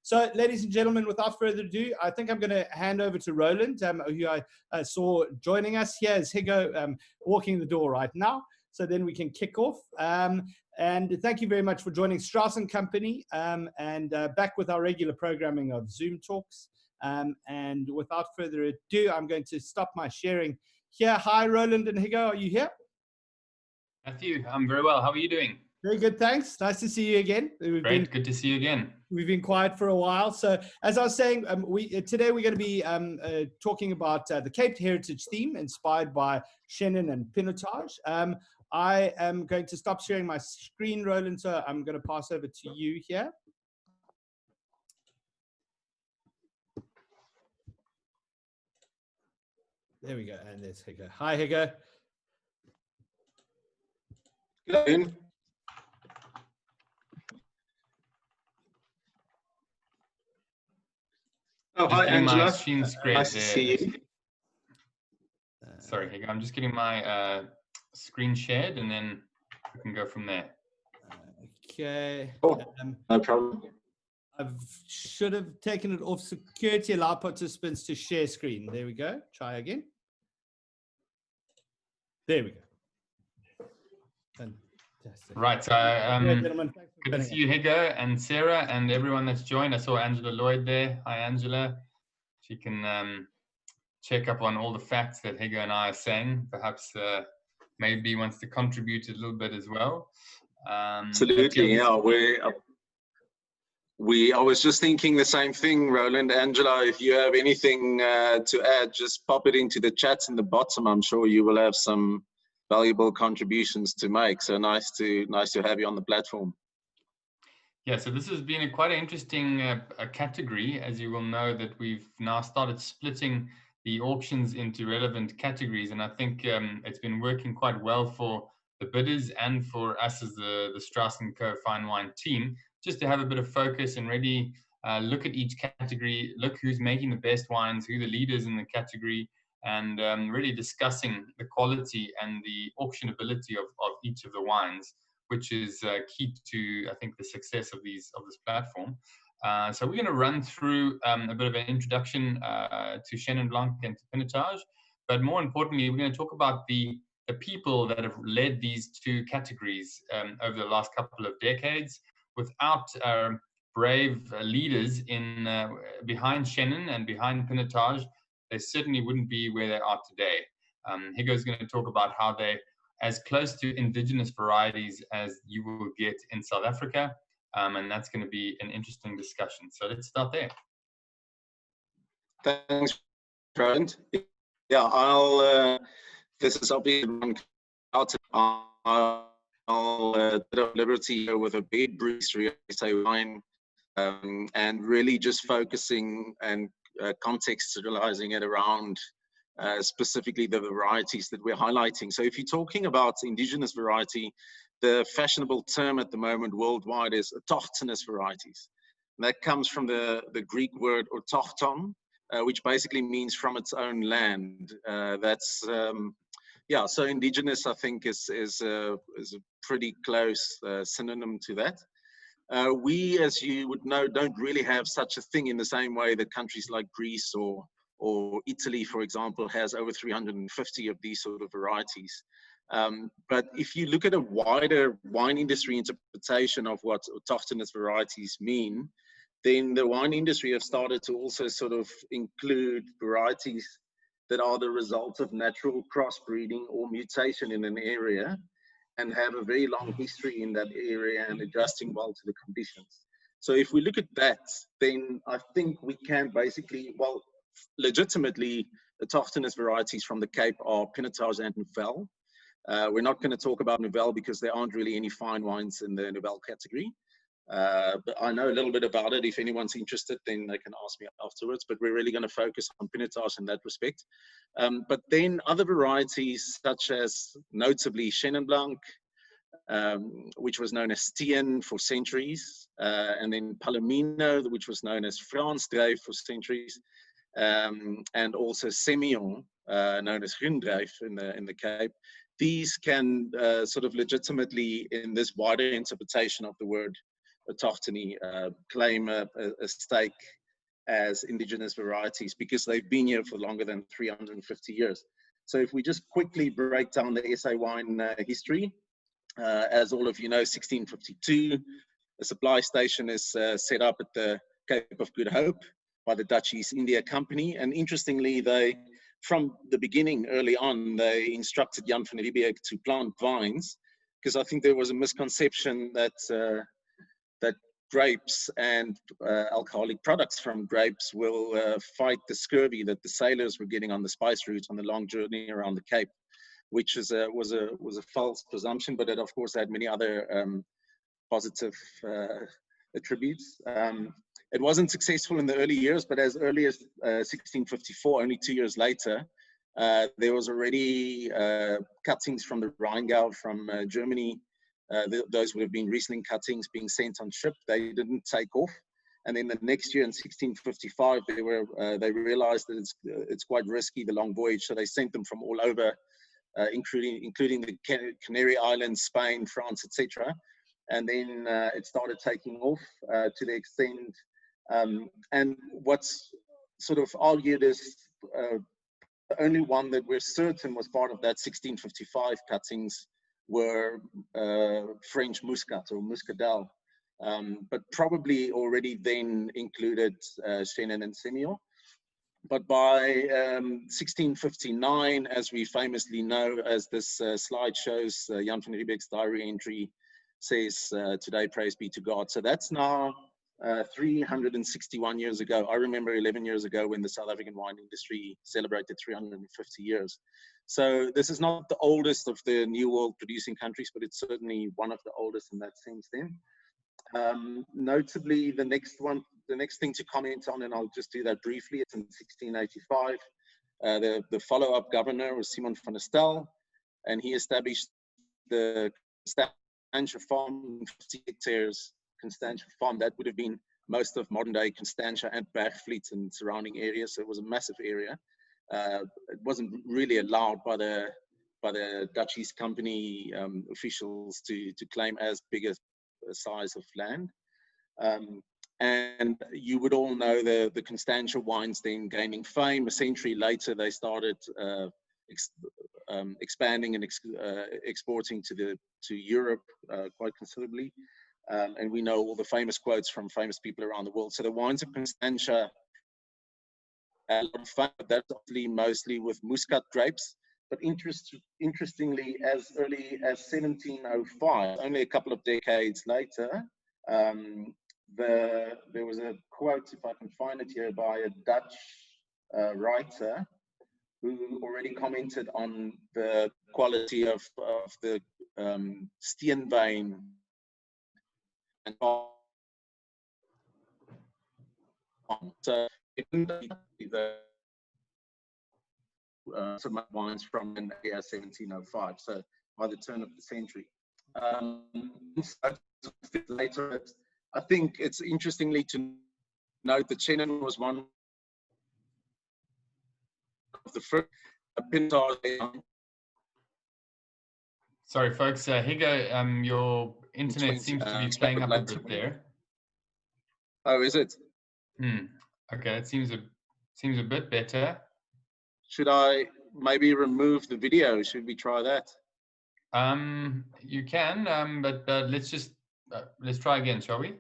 So, ladies and gentlemen, without further ado, I think I'm going to hand over to Roland, who I saw joining us here as Higgo, walking the door right now. So then we can kick off. And thank you very much for joining Strauss & Company, and back with our regular programming of Zoom talks. And without further ado, I'm going to stop my sharing here. Hi, Roland and Higgo, are you here? Matthew, I'm very well. How are you doing? Very good, thanks. Nice to see you again. Great, good to see you again. We've been quiet for a while. So as I was saying, today we're going to be talking about the Cape Heritage theme inspired by Chenin and Pinotage. I am going to stop sharing my screen, Roland, so I'm going to pass over to you here. There we go, and there's Higgo. Hi, Higgo. Good afternoon. Oh, hi, Angela. Nice to see you. Sorry, Higgo, I'm just getting my screen shared, and then we can go from there. Okay. Oh, no problem. I should have taken it off security, allow participants to share screen. There we go. Try again. There we go. Fantastic. Right. So, good to see you, Higgo, and Sarah, and everyone that's joined. I saw Angela Lloyd there. Hi, Angela. She can check up on all the facts that Higgo and I are saying. Perhaps maybe wants to contribute a little bit as well. Absolutely, yeah. I was just thinking the same thing, Roland. Angela, if you have anything to add, just pop it into the chats in the bottom. I'm sure you will have some valuable contributions to make. So nice to have you on the platform. Yeah, so this has been quite an interesting category. As you will know, that we've now started splitting the auctions into relevant categories, and I think it's been working quite well for the bidders and for us as the Strauss & Co Fine Wine team, just to have a bit of focus and really look at each category, look who's making the best wines, who are the leaders in the category, and really discussing the quality and the auctionability of each of the wines, which is key to, I think, the success of this platform. So we're going to run through a bit of an introduction to Chenin Blanc and to Pinotage, but more importantly, we're going to talk about the people that have led these two categories over the last couple of decades. Without brave leaders behind Chenin and behind Pinotage, they certainly wouldn't be where they are today. Higgo is going to talk about how they're as close to indigenous varieties as you will get in South Africa, and that's going to be an interesting discussion. So let's start there. Thanks, Roland. Yeah, this is obviously I'll take liberty with a big breeze wine, and really just focusing and contextualizing it around specifically the varieties that we're highlighting. So if you're talking about indigenous variety, the fashionable term at the moment worldwide is autochthonous varieties. And that comes from the Greek word autochthon, which basically means from its own land. Yeah, so indigenous, I think, is a pretty close synonym to that. We, as you would know, don't really have such a thing in the same way that countries like Greece or Italy, for example, has over 350 of these sort of varieties. But if you look at a wider wine industry interpretation of what autochthonous varieties mean, then the wine industry have started to also sort of include varieties that are the result of natural crossbreeding or mutation in an area and have a very long history in that area and adjusting well to the conditions. So if we look at that, then I think we can basically, well, legitimately, autochthonous varieties from the Cape are Pinotage and Nouvelle. We're not going to talk about Nouvelle because there aren't really any fine wines in the Nouvelle category. But I know a little bit about it. If anyone's interested, then they can ask me afterwards. But we're really going to focus on Pinotage in that respect. But then other varieties, such as notably Chenin Blanc, which was known as Stien for centuries, and then Palomino, which was known as Fransdrijf for centuries, and also Semillon, known as Groendrijf in the Cape. These can sort of legitimately, in this wider interpretation of the word autochthony, claim a stake as indigenous varieties because they've been here for longer than 350 years. So if we just quickly break down the SA wine history, as all of you know, 1652, a supply station is set up at the Cape of Good Hope by the Dutch East India Company. And interestingly, from the beginning, early on, they instructed Jan van Riebeeck to plant vines, because I think there was a misconception that that grapes and alcoholic products from grapes will fight the scurvy that the sailors were getting on the spice routes on the long journey around the Cape, which was a false presumption, but it of course had many other positive attributes. It wasn't successful in the early years, but as early as 1654, only 2 years later, there was already cuttings from the Rheingau from Germany. Those would have been Riesling cuttings being sent on ship. They didn't take off. And then the next year in 1655, they realized that it's quite risky, the long voyage. So they sent them from all over, including the Canary Islands, Spain, France, etc. And then it started taking off to the extent, and what's sort of argued is the only one that we're certain was part of that 1655 cuttings were French Muscat or Muscadel, but probably already then included Chenin and Semillon. But by 1659, as we famously know, as this slide shows, Jan van Riebeeck's diary entry says, "Today, praise be to God." So that's now 361 years ago. I remember 11 years ago when the South African wine industry celebrated 350 years. So this is not the oldest of the New World producing countries, but it's certainly one of the oldest in that sense then. Notably, the next thing to comment on, and I'll just do that briefly, it's in 1685. The follow-up governor was Simon van der Stel, and he established the Constantia farm, 50 hectares Constantia farm. That would have been most of modern-day Constantia and Bergvliet and surrounding areas, so it was a massive area. It wasn't really allowed by the Dutch East Company officials to claim as big a size of land. And you would all know the Constantia wines then gaining fame. A century later, they started expanding and exporting to Europe quite considerably. And we know all the famous quotes from famous people around the world. So the wines of Constantia, a lot of fun, but that's obviously mostly with Muscat grapes. But interestingly, as early as 1705, only a couple of decades later, there was a quote, if I can find it here, by a Dutch writer who already commented on the quality of the Steenwyn and so it didn't be the some wines from in the year 1705, so by the turn of the century. Later, I think it's interestingly to note that Chenin was one of the first Pintar. Sorry, folks. Higgo, your internet seems to be playing up a bit there. Oh, is it? Okay, it seems a bit better. Should I maybe remove the video? Should we try that? You can, but let's try again, shall we?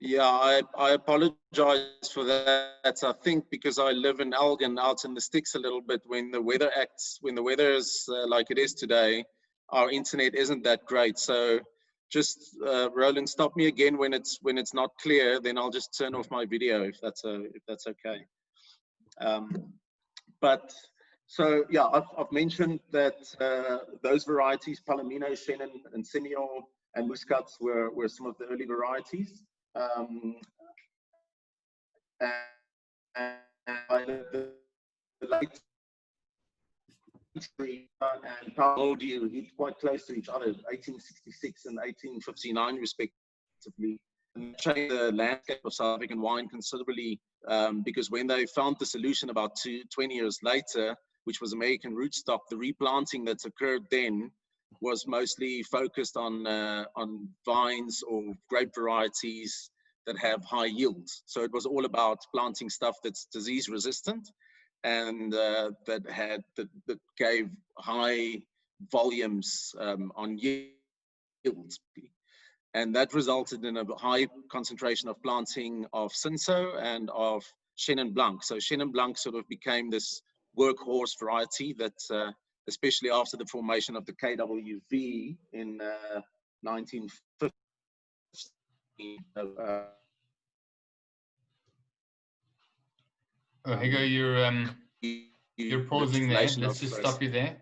Yeah, I apologize for that. I think because I live in Elgin, out in the sticks a little bit, when the weather is like it is today, our internet isn't that great. So just Roland, stop me again when it's not clear. Then I'll just turn off my video if that's okay. But so yeah, I've mentioned that those varieties, Palomino, Chenin, and Semillon, and Muscats were some of the early varieties. And the late and mildew hit quite close to each other, 1866 and 1859 respectively, and changed the landscape of South African wine considerably, because when they found the solution about 20 years later, which was American rootstock, the replanting that's occurred then was mostly focused on vines or grape varieties that have high yields. So it was all about planting stuff that's disease resistant and that gave high volumes on yields. And that resulted in a high concentration of planting of Cinsault and of Chenin Blanc. So Chenin Blanc sort of became this workhorse variety that, especially after the formation of the KWV in 1950. Higgo, you're pausing there. Let's just stop you there.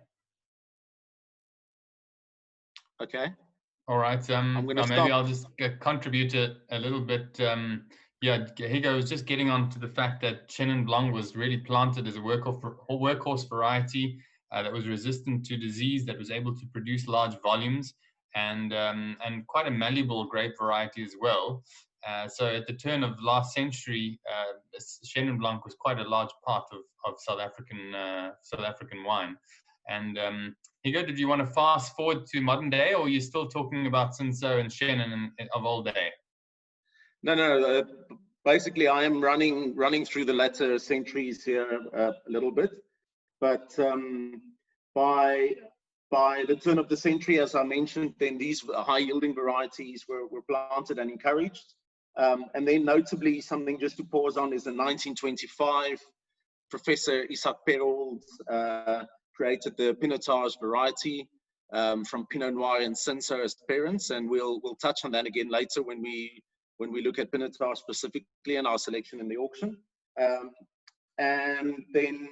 Okay. All right. Maybe I'll just contribute a little bit. Yeah, Higgo was just getting on to the fact that Chenin Blanc was really planted as a workhorse variety that was resistant to disease, that was able to produce large volumes, and quite a malleable grape variety as well. So at the turn of last century, Chenin Blanc was quite a large part of South African wine. And Higgo, did you want to fast forward to modern day, or are you still talking about Cinsault and Chenin of old day? No. Basically, I am running through the latter centuries here a little bit, but by the turn of the century, as I mentioned, then these high-yielding varieties were planted and encouraged. And then notably, something just to pause on is in 1925, Professor Isaac Perold created the Pinotage variety from Pinot Noir and Cinsault as parents, and we'll touch on that again later when we look at Pinotage specifically in our selection in the auction. And then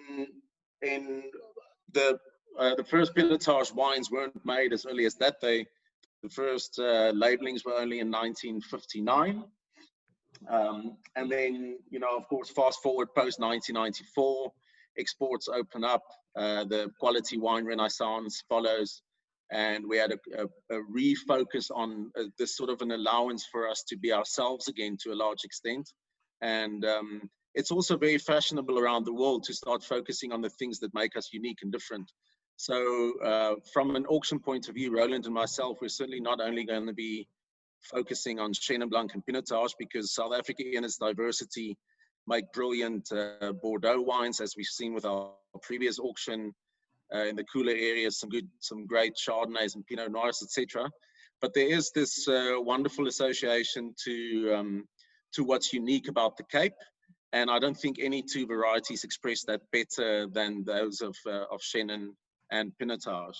the first Pinotage wines weren't made as early as that. The first labelings were only in 1959. And then, of course, fast forward post 1994, exports open up, the quality wine renaissance follows, and we had a refocus on this sort of an allowance for us to be ourselves again to a large extent. And it's also very fashionable around the world to start focusing on the things that make us unique and different. So from an auction point of view, Roland and myself, we're certainly not only going to be focusing on Chenin Blanc and Pinotage, because South Africa in its diversity make brilliant Bordeaux wines, as we've seen with our previous auction in the cooler areas, some great Chardonnays and Pinot Noirs, etc. But there is this wonderful association to what's unique about the Cape, and I don't think any two varieties express that better than those of Chenin and Pinotage.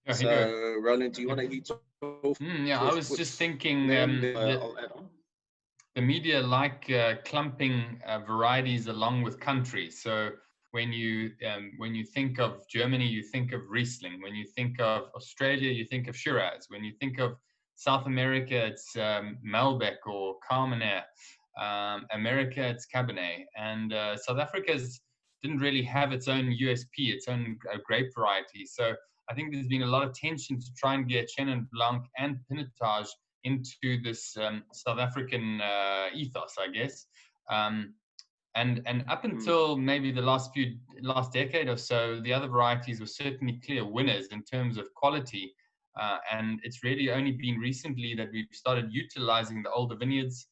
Yeah, so, Roland, do you want to lead off? Yeah, I was just thinking I'll add on. The media like clumping varieties along with countries. So when you think of Germany, you think of Riesling. When you think of Australia, you think of Shiraz. When you think of South America, it's Malbec or Carmenère. America, it's Cabernet. And South Africa didn't really have its own USP, its own grape variety. So I think there's been a lot of tension to try and get Chenin Blanc and Pinotage into this South African ethos, I guess. And up until maybe the last decade or so, the other varieties were certainly clear winners in terms of quality. And it's really only been recently that we've started utilizing the older vineyards.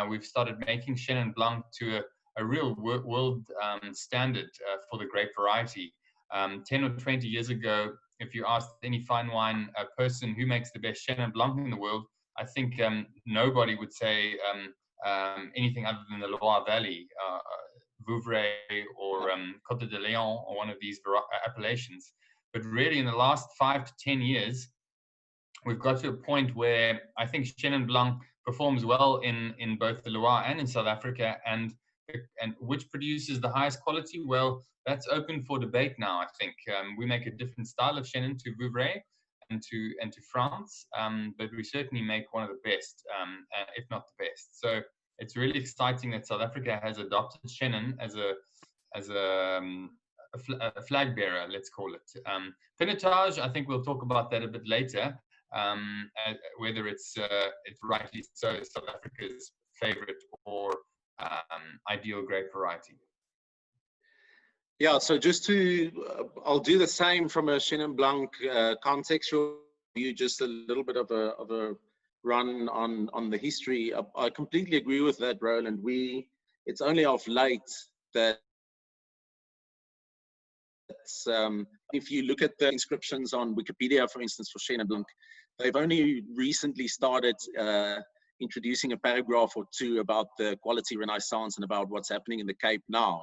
We've started making Chenin Blanc to a real world standard for the grape variety. 10 or 20 years ago, if you asked any fine wine person who makes the best Chenin Blanc in the world, I think nobody would say anything other than the Loire Valley, Vouvray or Côte de Léon, or one of these appellations. But really, in the last 5 to 10 years, we've got to a point where I think Chenin Blanc performs well in both the Loire and in South Africa, and which produces the highest quality. Well, that's open for debate now. I think we make a different style of Chenin to Vouvray and to France, but we certainly make one of the best, if not the best. So it's really exciting that South Africa has adopted Chenin as a flag bearer, let's call it. Pinotage, I think we'll talk about that a bit later, whether it's rightly so South Africa's favorite or ideal grape variety. Yeah, so just to, I'll do the same from a Chenin Blanc context. You just a little bit of a run on the history. I completely agree with that, Roland. It's only of late that if you look at the inscriptions on Wikipedia, for instance, for Chenin Blanc, they've only recently started introducing a paragraph or two about the quality renaissance and about what's happening in the Cape now.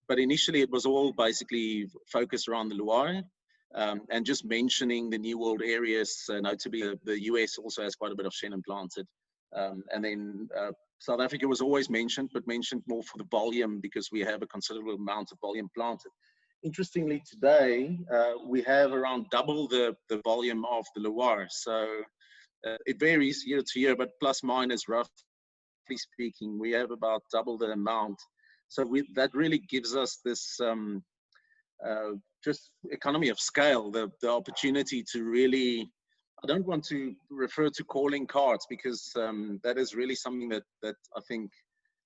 But initially it was all basically focused around the Loire and just mentioning the New World areas. Notably, the US also has quite a bit of Chenin planted. And then South Africa was always mentioned, but mentioned more for the volume because we have a considerable amount of volume planted. Interestingly, today we have around double the volume of the Loire. So it varies year to year, but plus minus, roughly speaking, we have about double the amount. So that really gives us this just economy of scale, the opportunity to really, I don't want to refer to calling cards because that is really something that I think,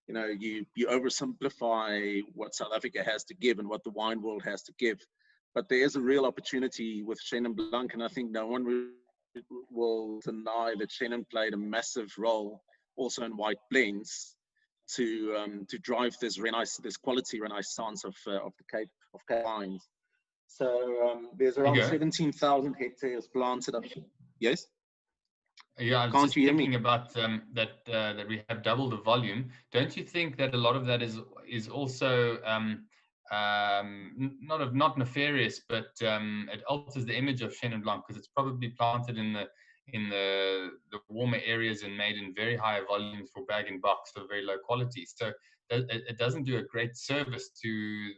you know, you oversimplify what South Africa has to give and what the wine world has to give. But there is a real opportunity with Chenin Blanc, and I think no one will deny that Chenin played a massive role also in white blends to drive this quality renaissance of the Cape wines. So there's around 17,000 hectares planted. Yes. Yeah, I was just thinking about that we have double the volume. Don't you think that a lot of that is also not nefarious, but it alters the image of Chenin Blanc because it's probably planted in the warmer areas and made in very high volumes for bag and box, so very low quality. So it doesn't do a great service to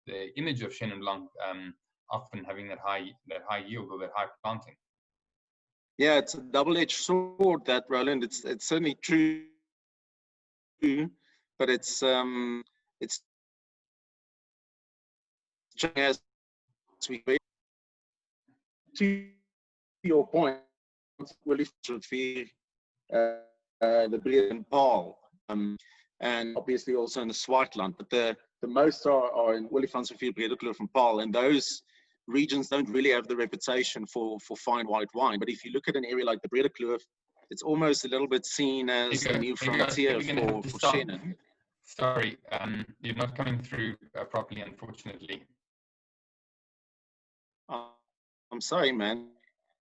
the image of Chenin Blanc, often having that high yield or that high planting. Yeah, it's a double-edged sword, that, Roland. It's certainly true, but it's as we to your point, really fear the Breed and Paul, and obviously also in the Swartland, but the most are in Olifantsrivier, Brederkloof and Paul, and those regions don't really have the reputation for fine white wine. But if you look at an area like the Brederkloof, it's almost a little bit seen as a new frontier for Chenin. Sorry, you're not coming through properly, unfortunately. I'm sorry, man.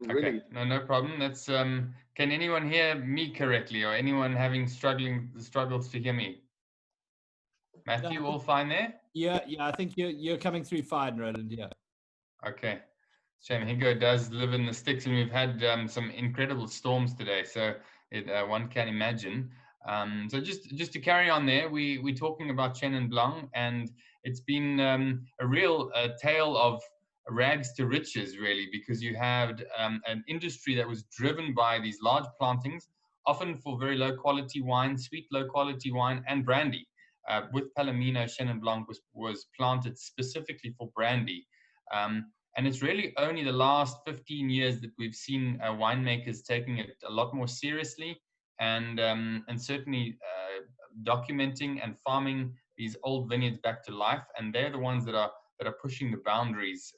Really? Okay, no problem. That's can anyone hear me correctly, or anyone having struggles to hear me? Matthew, all fine there? Yeah, I think you're coming through fine, Roland. Yeah. Okay. Shame. Higgo does live in the sticks, and we've had some incredible storms today, so one can imagine. So just to carry on there, we're talking about Chenin Blanc, and it's been a real tale of rags to riches, really, because you had an industry that was driven by these large plantings, often for very low quality wine, sweet low quality wine, and brandy. With Palomino, Chenin Blanc was planted specifically for brandy. And it's really only the last 15 years that we've seen winemakers taking it a lot more seriously and certainly documenting and farming these old vineyards back to life. And they're the ones that are pushing the boundaries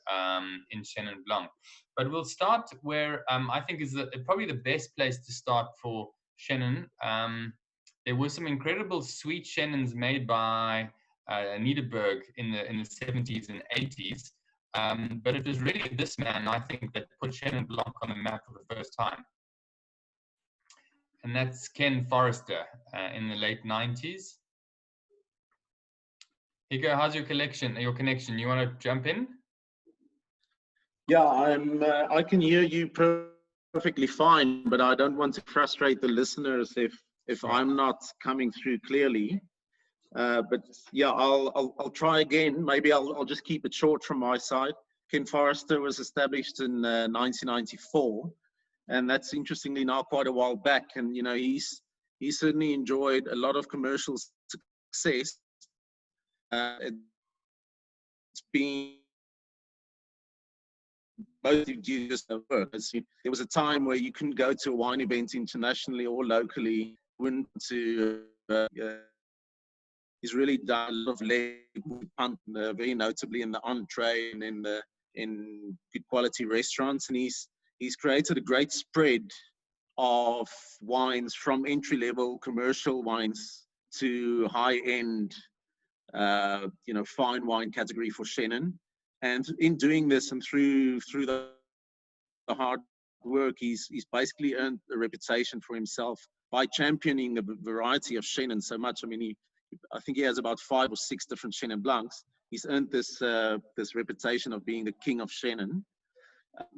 in Chenin Blanc. But we'll start where I think is probably the best place to start for Chenin. There were some incredible sweet Chenins made by Nederburg in the 70s and 80s. But it was really this man, I think, that put Chenin Blanc on the map for the first time. And that's Ken Forrester in the late 90s. Higgo, how's your connection? You want to jump in? Yeah, I can hear you perfectly fine, but I don't want to frustrate the listeners if I'm not coming through clearly. But yeah, I'll try again. Maybe I'll just keep it short from my side. Ken Forrester was established in 1994, and that's interestingly now quite a while back. And you know, he's certainly enjoyed a lot of commercial success. It's been mostly due to work. There was a time where you couldn't go to a wine event internationally or locally, went to He's really done a lot of leg punt, very notably in the entree and in good quality restaurants. And he's created a great spread of wines from entry-level commercial wines to high-end, fine wine category for Chenin. And in doing this and through the hard work, he's basically earned a reputation for himself by championing the variety of Chenin so much. I mean, I think he has about 5 or 6 different Chenin Blancs. He's earned this reputation of being the king of Chenin.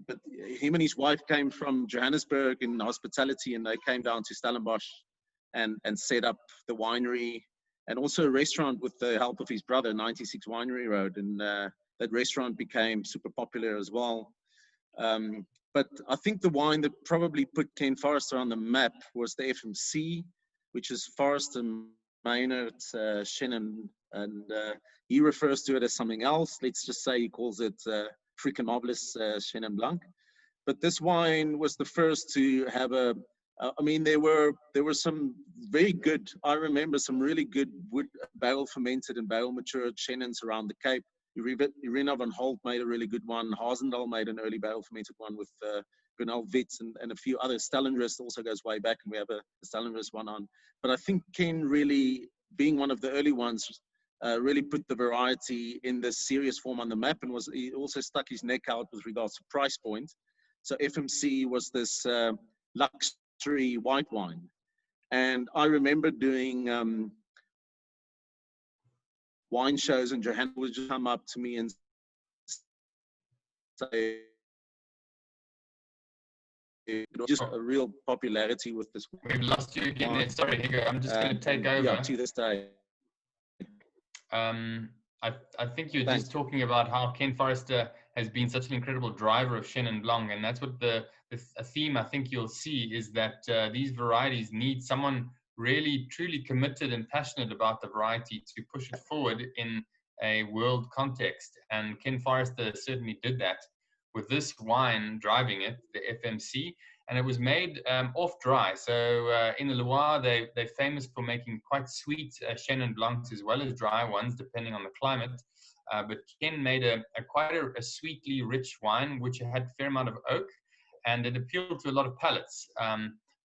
But him and his wife came from Johannesburg in hospitality, and they came down to Stellenbosch and set up the winery and also a restaurant with the help of his brother, 96 Winery Road. And that restaurant became super popular as well. But I think the wine that probably put Ken Forrester on the map was the FMC, which is Forrester Maynard Chenin, and he refers to it as something else. Let's just say he calls it African Nobles Chenin Blanc. But this wine was the first to have I mean, there were some very good, I remember some really good wood barrel fermented and barrel matured Chenins around the Cape. Irina van Holt made a really good one. Hazendahl made an early barrel fermented one with Brunel Witz and a few others. Stellenrist also goes way back, and we have a Stellenrist one on. But I think Ken really, being one of the early ones, really put the variety in this serious form on the map, and he also stuck his neck out with regards to price point. So FMC was this luxury white wine. And I remember doing wine shows, and Johanna would just come up to me and say, just a real popularity with this. We've lost you again there. Sorry, Higgo. I'm just going to take over. Yeah, to this day. I think you're just talking about how Ken Forrester has been such an incredible driver of Chenin Blanc, and that's what the theme I think you'll see is that these varieties need someone really truly committed and passionate about the variety to push it forward in a world context. And Ken Forrester certainly did that with this wine driving it, the FMC, and it was made off dry. So in the Loire, they're famous for making quite sweet Chenin Blancs as well as dry ones, depending on the climate. But Ken made quite a sweetly rich wine, which had a fair amount of oak, and it appealed to a lot of palates.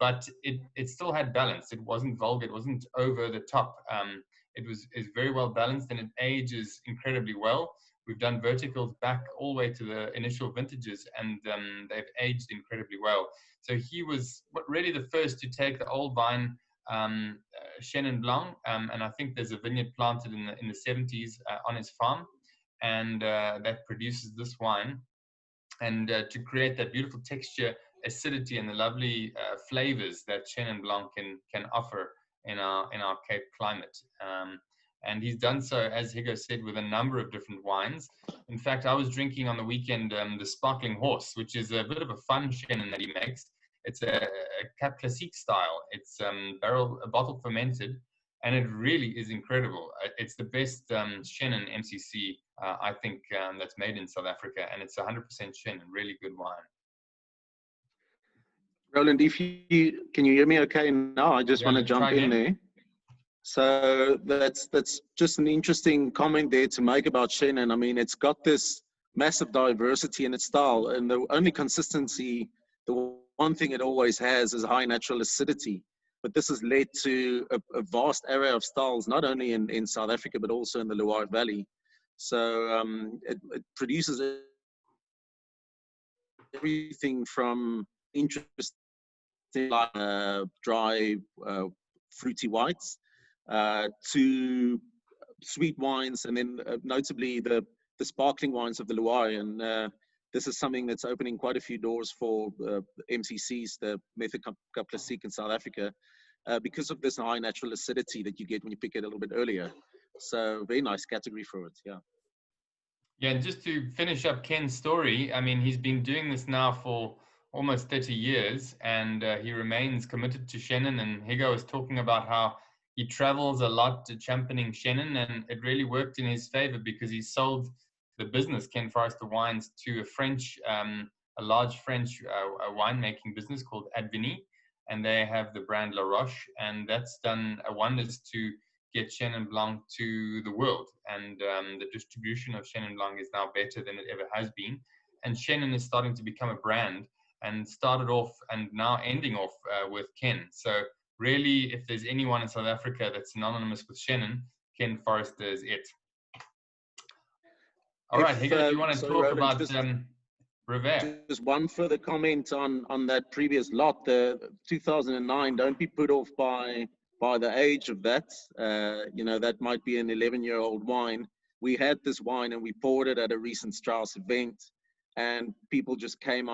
But it still had balance. It wasn't vulgar. It wasn't over the top. It was very well balanced, and it ages incredibly well. We've done verticals back all the way to the initial vintages, and they've aged incredibly well. So he was really the first to take the old vine Chenin Blanc, and I think there's a vineyard planted in the 70s on his farm, and that produces this wine. And to create that beautiful texture, acidity, and the lovely flavors that Chenin Blanc can offer in our Cape climate. And he's done so, as Higgo said, with a number of different wines. In fact, I was drinking on the weekend the Sparkling Horse, which is a bit of a fun Chenin that he makes. It's a Cap Classique style. It's bottle fermented, and it really is incredible. It's the best Chenin MCC, I think, that's made in South Africa, and it's 100% Chenin, really good wine. Roland, can you hear me okay now? I just want to jump in there. So that's just an interesting comment there to make about Chenin. I mean, it's got this massive diversity in its style, and the only consistency, the one thing it always has is high natural acidity. But this has led to a vast array of styles, not only in South Africa, but also in the Loire Valley. So it produces everything from interesting dry fruity whites to sweet wines, and then notably the sparkling wines of the Loire. And this is something that's opening quite a few doors for MCCs, the Method Cup Classique in South Africa, because of this high natural acidity that you get when you pick it a little bit earlier. So very nice category for it, yeah. Yeah, and just to finish up Ken's story, I mean, he's been doing this now for almost 30 years, and he remains committed to Chenin. And Higgo was talking about how he travels a lot to championing Chenin, and it really worked in his favor because he sold the business, Ken Forrester Wines, to a large French winemaking business called Advini, and they have the brand La Roche, and that's done wonders to get Chenin Blanc to the world. And the distribution of Chenin Blanc is now better than it ever has been. And Chenin is starting to become a brand, and started off and now ending off with Ken. So really, if there's anyone in South Africa that's synonymous with Chenin, Ken Forrester is it. All right, Higgo, do you want to talk Roland, about Brevard? Just one further comment on that previous lot, the 2009. Don't be put off by the age of that. You know, that might be an 11-year-old wine. We had this wine and we poured it at a recent Strauss event, and people just kept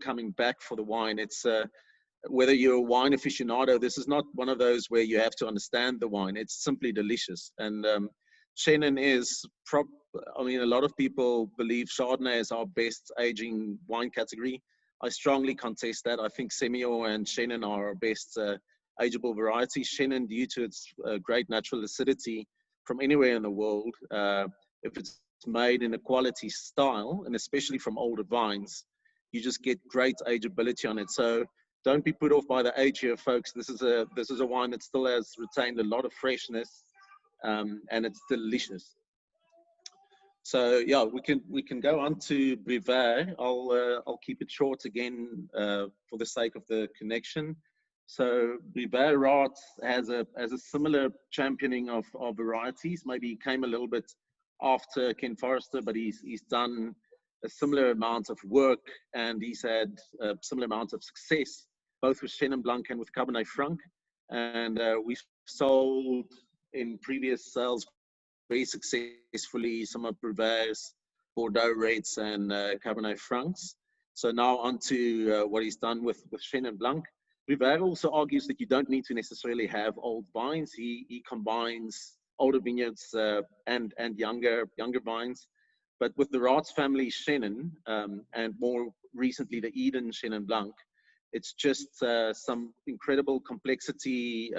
coming back for the wine. It's whether you're a wine aficionado, this is not one of those where you have to understand the wine. It's simply delicious. And Chenin is, I mean, a lot of people believe Chardonnay is our best aging wine category. I strongly contest that. I think Semillon and Chenin are our best ageable varieties. Chenin, due to its great natural acidity from anywhere in the world, if it's made in a quality style, and especially from older vines, you just get great ageability on it. So don't be put off by the age here, folks. This is a wine that still has retained a lot of freshness, and it's delicious. So yeah, we can go on to Brevard. I'll keep it short again for the sake of the connection. So Brevard has a similar championing of varieties. Maybe he came a little bit after Ken Forrester, but he's done a similar amount of work, and he's had a similar amount of success, both with Chenin Blanc and with Cabernet Franc. And we've sold in previous sales very successfully some of Brevard's Bordeaux Reds and Cabernet Francs. So now on to what he's done with Chenin Blanc. Brevard also argues that you don't need to necessarily have old vines. He combines older vineyards and younger vines. But with the Raats family Chenin, and more recently the Eden Chenin Blanc, it's just some incredible complexity,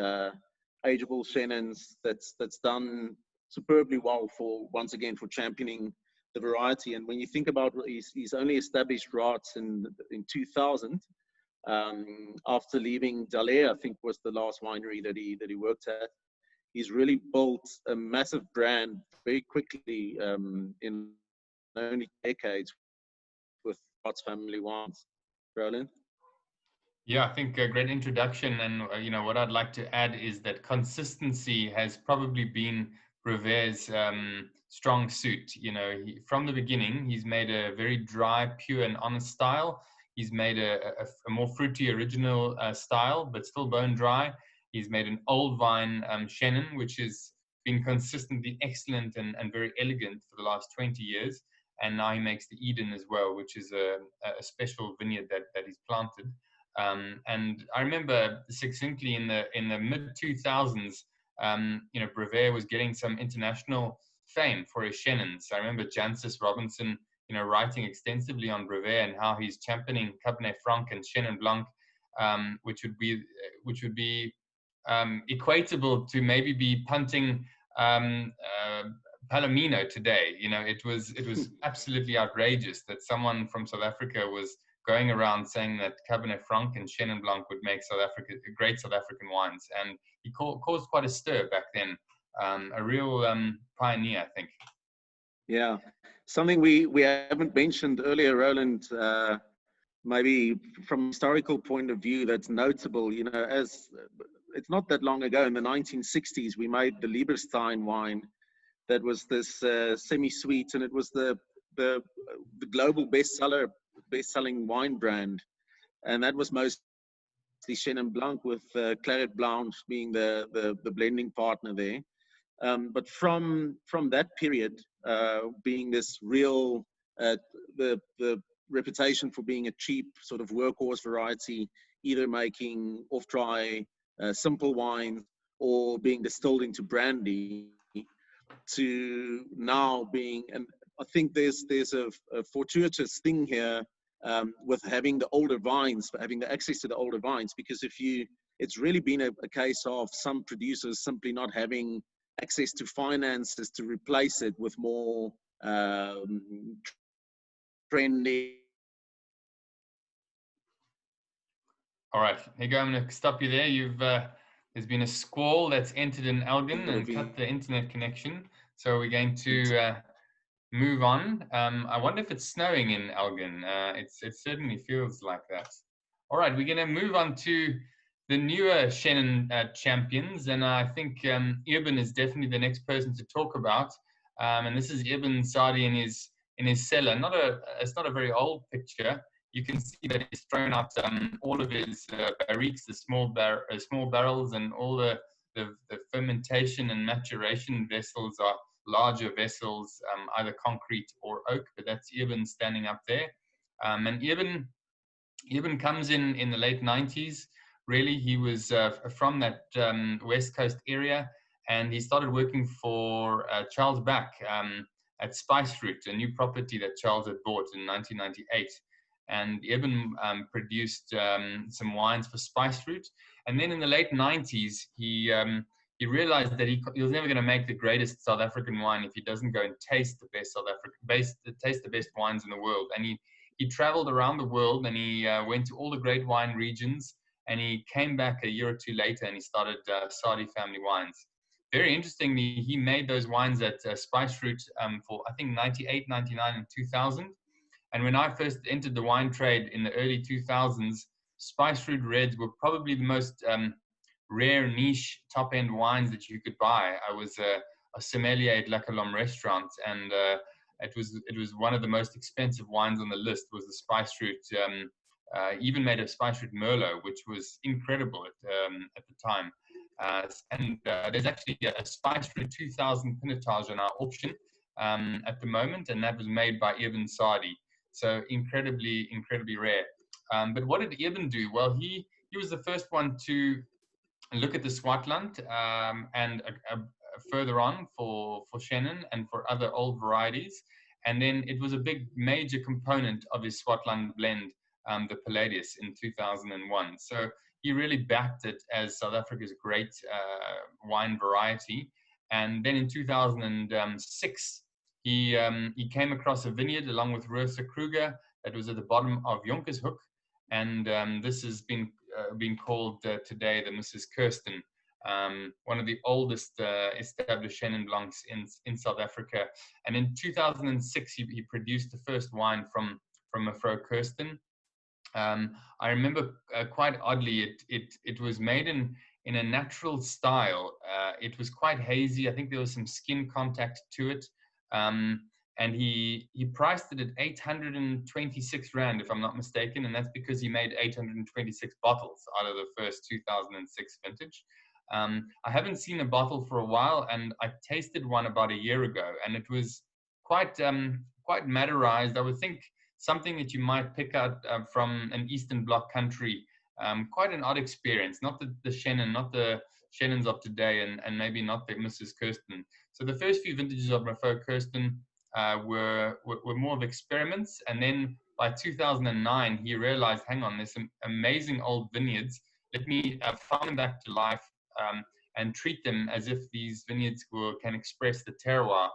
ageable Chenins that's done superbly well for, once again, for championing the variety. And when you think about, he's only established Raats in 2000, after leaving Dallaire, I think was the last winery that he worked at. He's really built a massive brand very quickly in only decades with Raats family wines. Roland? Yeah, I think a great introduction. And, you know, what I'd like to add is that consistency has probably been Brevard's strong suit. You know, from the beginning, he's made a very dry, pure, and honest style. He's made a more fruity, original style, but still bone dry. He's made an old vine Chenin, which has been consistently excellent and very elegant for the last 20 years. And now he makes the Eden as well, which is a special vineyard that he's planted. And I remember succinctly in the mid 2000s, you know, Brevard was getting some international fame for his Chenins. I remember Jancis Robinson, you know, writing extensively on Brevard and how he's championing Cabernet Franc and Chenin Blanc, which would be equatable to maybe be punting Palomino today. You know, it was absolutely outrageous that someone from South Africa was going around saying that Cabernet Franc and Chenin Blanc would make South Africa great South African wines, and he caused quite a stir back then. A real pioneer, I think. Yeah, something we haven't mentioned earlier, Roland. Maybe from a historical point of view, that's notable. You know, as it's not that long ago, in the 1960s, we made the Lieberstein wine. That was this semi-sweet, and it was the global best-selling wine brand, and that was mostly Chenin Blanc, with Claret Blanche being the blending partner there. But from that period, being this real the reputation for being a cheap sort of workhorse variety, either making off-dry simple wine or being distilled into brandy, to now being, and I think there's a fortuitous thing here with having the older vines, having the access to the older vines, because it's really been a case of some producers simply not having access to finances to replace it with more trendy. All right, Higgo, I'm going to stop you there. You've There's been a squall that's entered in Elgin and cut the internet connection. So we're going to move on. I wonder if it's snowing in Elgin. It certainly feels like that. All right, we're going to move on to the newer Chenin champions, and I think Eben is definitely the next person to talk about. And this is Eben Sardi in his cellar. It's not a very old picture. You can see that he's thrown out all of his barriques, the small barrels, and all the fermentation and maturation vessels are larger vessels, either concrete or oak. But that's Eben standing up there. And Eben comes in the late 90s. Really, he was from that West Coast area, and he started working for Charles Back at Spice Fruit, a new property that Charles had bought in 1998. And Eben produced some wines for Spice Fruit. And then in the late 90s, he realized that he was never going to make the greatest South African wine if he doesn't go and taste the best wines in the world. And he traveled around the world, and he went to all the great wine regions, and he came back a year or two later, and he started Sardi Family Wines. Very interestingly, he made those wines at Spice Fruit for, I think, 98, 99, and 2000. And when I first entered the wine trade in the early 2000s, Spice Fruit Reds were probably the most rare, niche, top-end wines that you could buy. I was a sommelier at La Colombe restaurant, and it was one of the most expensive wines on the list. Was the Spice Fruit, even made a Spice Fruit Merlot, which was incredible at the time. And there's actually a Spice Fruit 2000 Pinotage on our auction at the moment, and that was made by Eben Sardi. So incredibly rare. But what did Eben do? Well, he was the first one to look at the Swartland and further on for Chenin and for other old varieties. And then it was a big major component of his Swartland blend, the Palladius, in 2001. So he really backed it as South Africa's great wine variety. And then in 2006, he came across a vineyard along with Rosa Kruger that was at the bottom of Jonkershoek. And this has been called today the Mrs. Kristen, one of the oldest established Chenin Blancs in South Africa. And in 2006, he produced the first wine from Mevrouw Kirsten. I remember quite oddly, it was made in a natural style. It was quite hazy. I think there was some skin contact to it. And he priced it at 826 Rand, if I'm not mistaken, and that's because he made 826 bottles out of the first 2006 vintage. I haven't seen a bottle for a while, and I tasted one about a year ago, and it was quite madderized. I would think something that you might pick out from an Eastern Bloc country. Quite an odd experience, not the Chenin, not the Chenins of today, and maybe not the Mrs. Kirsten. So the first few vintages of Mevrouw Kirsten were more of experiments, and then by 2009 he realized, hang on, there's some amazing old vineyards. Let me farm them back to life and treat them as if these vineyards can express the terroir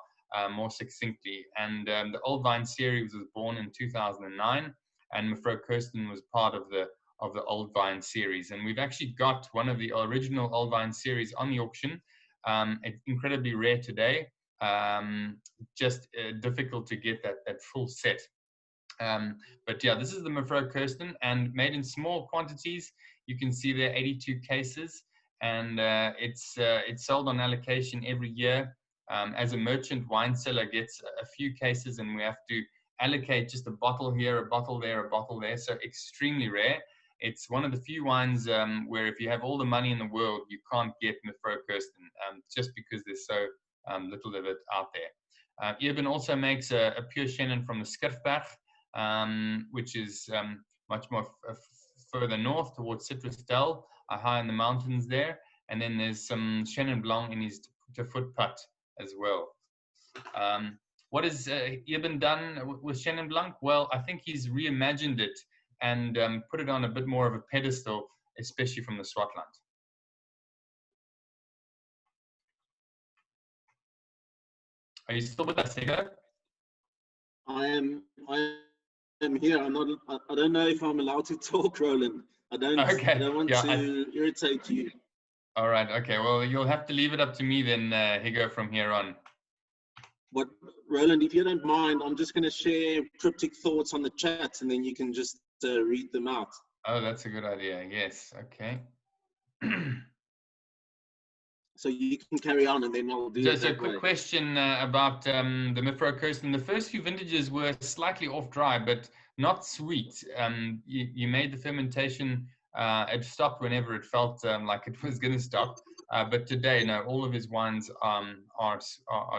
more succinctly. And the Old Vine series was born in 2009, and Mevrouw Kirsten was part of the Old Vine series. And we've actually got one of the original Old Vine series on the auction. It's incredibly rare today. Just difficult to get that full set. But yeah, this is the Mevrouw Kirsten, and made in small quantities. You can see there 82 cases, and it's sold on allocation every year. As a merchant, wine seller gets a few cases, and we have to allocate just a bottle here, a bottle there, a bottle there. So extremely rare. It's one of the few wines where if you have all the money in the world, you can't get Mevrouw Kirsten, just because there's so little of it out there. Eben also makes a pure Chenin from the Skirfberg, which is much more further north towards Citrusdal, high in the mountains there. And then there's some Chenin Blanc in his Tefoot Put as well. What has Eben done with Chenin Blanc? Well, I think he's reimagined it and put it on a bit more of a pedestal, especially from the Swartland. Are you still with us, Higgo? I am here. I don't know if I'm allowed to talk, Roland. I don't want to irritate you. All right. Okay. Well, you'll have to leave it up to me then, Higgo, from here on. What, Roland, if you don't mind, I'm just going to share cryptic thoughts on the chat, and then you can just read them out. Oh, that's a good idea. Yes. Okay. So you can carry on, and then I'll do it Just a that quick way. question about the Mifro Kirsten. The first few vintages were slightly off dry, but not sweet. You made the fermentation, it stopped whenever it felt like it was going to stop. But today, no, all of his wines are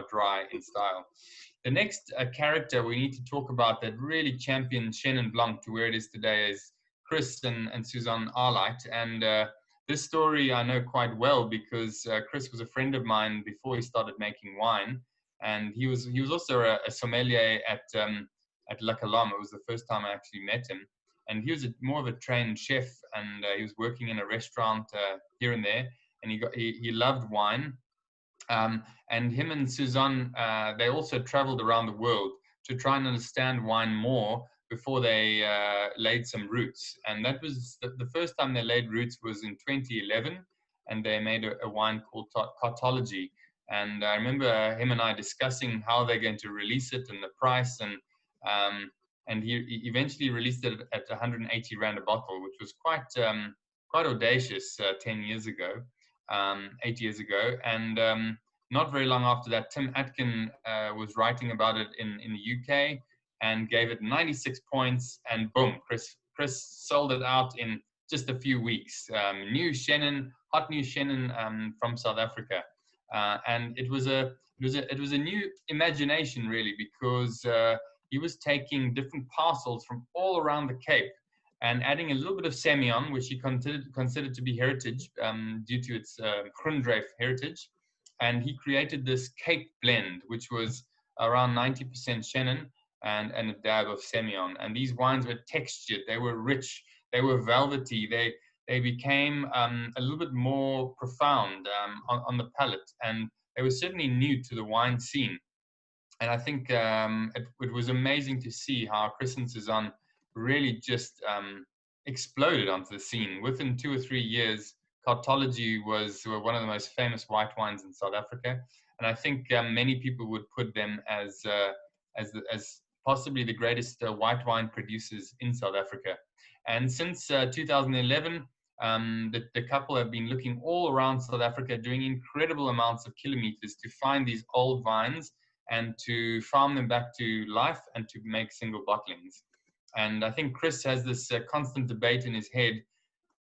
dry in style. The next character we need to talk about that really championed Chenin Blanc to where it is today is Kristen and Suzanne Arlite. And this story I know quite well because Chris was a friend of mine before he started making wine, and he was also a sommelier at La Colombe. It was the first time I actually met him, and he was more of a trained chef, and he was working in a restaurant here and there, and he loved wine. And him and Suzanne, they also traveled around the world to try and understand wine more before they laid some roots. And that was the first time they laid roots was in 2011, and they made a wine called Cartology. And I remember him and I discussing how they're going to release it and the price, and he eventually released it at 180 Rand a bottle, which was quite audacious 10 years ago, 8 years ago. And not very long after that, Tim Atkin was writing about it in the UK and gave it 96 points, and boom, Chris sold it out in just a few weeks. New Chenin, hot new Chenin from South Africa, and it was a new imagination really, because he was taking different parcels from all around the Cape and adding a little bit of Semillon, which he considered to be heritage due to its Groendrijf heritage. And he created this Cape blend, which was around 90% Chenin and a dab of Semillon. And these wines were textured, they were rich, they were velvety, they became a little bit more profound on the palate. And they were certainly new to the wine scene. And I think it was amazing to see how Chris and Suzanne really just exploded onto the scene. Within 2 or 3 years, Cartology was one of the most famous white wines in South Africa, and I think many people would put them as possibly the greatest white wine producers in South Africa. And since 2011, the couple have been looking all around South Africa, doing incredible amounts of kilometers to find these old vines and to farm them back to life and to make single bottlings. And I think Chris has this constant debate in his head: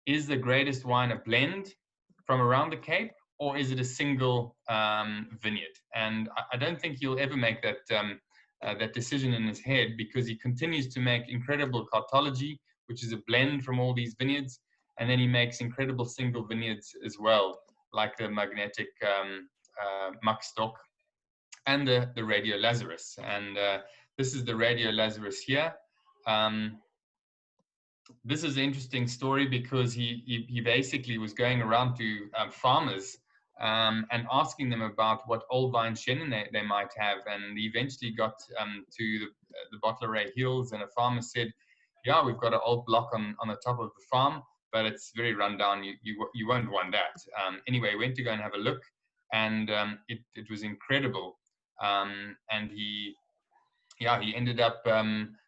is the greatest wine a blend from around the Cape, or is it a single vineyard? And I don't think he'll ever make that decision in his head, because he continues to make incredible Cartology, which is a blend from all these vineyards, and then he makes incredible single vineyards as well, like the magnetic Maxstock and the Radio Lazarus. And this is the Radio Lazarus here. This is an interesting story because he basically was going around to farmers and asking them about what old vine Chenin they might have. And he eventually got to the Bottleray Hills, and a farmer said, yeah, we've got an old block on the top of the farm, but it's very run down. You won't want that. Anyway, went to go and have a look, and it was incredible. And he ended up